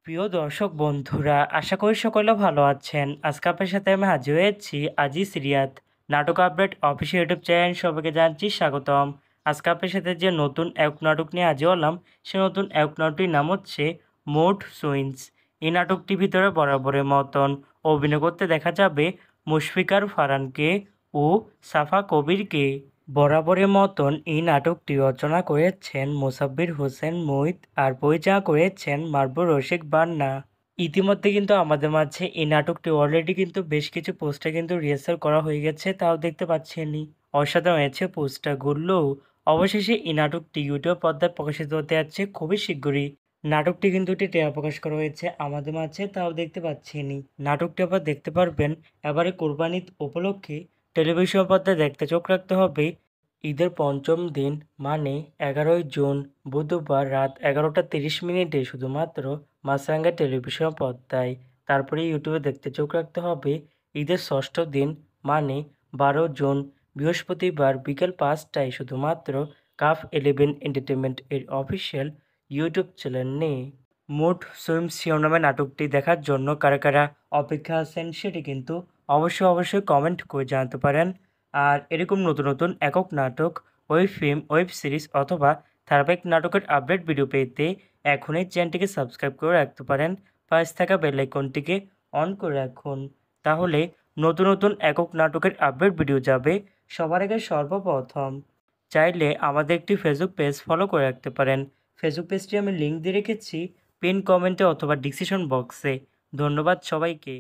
প্রিয় দর্শক বন্ধুরা, আশা করি সকলে ভালো আছেন। আজকে আপনার সাথে আমি হাজির হয়েছি আজিজ রিয়াদ নাটক আপডেট অফিসিয়াল ইউটিউব চ্যানেল। সবাইকে জানাচ্ছি স্বাগতম। আজকে আপনার সাথে যে নতুন এক নাটক নিয়ে হাজির হলাম, সে নতুন এক নাটকটির নাম হচ্ছে মুড সুইংস। এই নাটকটির ভিতরে বরাবরের মতন অভিনয় করতে দেখা যাবে মুশফিকার ফারহানকে ও সাফা কবিরকে। বরাবরের মতন এই নাটকটি রচনা করেছেন মোসাব্বির হোসেন মুহিত আর পরিচালনা করেছেন মাহবুব রশিদ বান্না। ইতিমধ্যে কিন্তু আমাদের মাঝে এই নাটকটি অলরেডি কিন্তু বেশ কিছু পোস্টার কিন্তু রিহার্সাল করা হয়ে গেছে, তাও দেখতে পাচ্ছেনই। অসাধারণ হয়েছে পোস্টারগুলো। অবশেষে এই নাটকটি ইউটিউব পর্দায় প্রকাশিত হতে যাচ্ছে খুবই শীঘ্রই। নাটকটি কিন্তু একটি ট্রেলার প্রকাশ করা হয়েছে আমাদের মাঝে, তাও দেখতে পাচ্ছেনই। নাটকটি আবার দেখতে পারবেন এবারে কোরবানি ঈদ উপলক্ষে। টেলিভিশন পর্দায় দেখতে চোখ রাখতে হবে ঈদের পঞ্চম দিন মানে 11ই জুন বুধবার রাত 11টা 30 মিনিটে শুধুমাত্র মাছরাঙা টেলিভিশন পর্দায়। তারপরে ইউটিউবে দেখতে চোখ রাখতে হবে ঈদের ষষ্ঠ দিন মানে 12 জুন বৃহস্পতিবার বিকেল 5টায় শুধুমাত্র কাফ 11 এন্টারটেনমেন্ট এর অফিসিয়াল ইউটিউব চ্যানেলে। মুড সুইংস শিরোনামে নাটকটি দেখার জন্য কারা কারা অপেক্ষা আছেন সেটি কিন্তু অবশ্যই কমেন্ট করে জানাতে পারেন। আর এরকম নতুন নতুন একক নাটক, ওয়েব ফিল্ম, ওয়েব সিরিজ অথবা ধারাবাহিক নাটকের আপডেট ভিডিও পেতে এখনই চ্যানেলটিকে সাবস্ক্রাইব করে রাখতে পারেন। পাশে থাকা বেল আইকনটিকে অন করে রাখুন, তাহলে নতুন নতুন একক নাটকের আপডেট ভিডিও যাবে সবার আগে সর্বপ্রথম। চাইলে আমাদের একটি ফেসবুক পেজ ফলো করে রাখতে পারেন। ফেসবুক পেজটি আমি লিঙ্ক দিয়ে রেখেছি পিন কমেন্টে অথবা ডিসক্রিপশন বক্সে। ধন্যবাদ সবাইকে।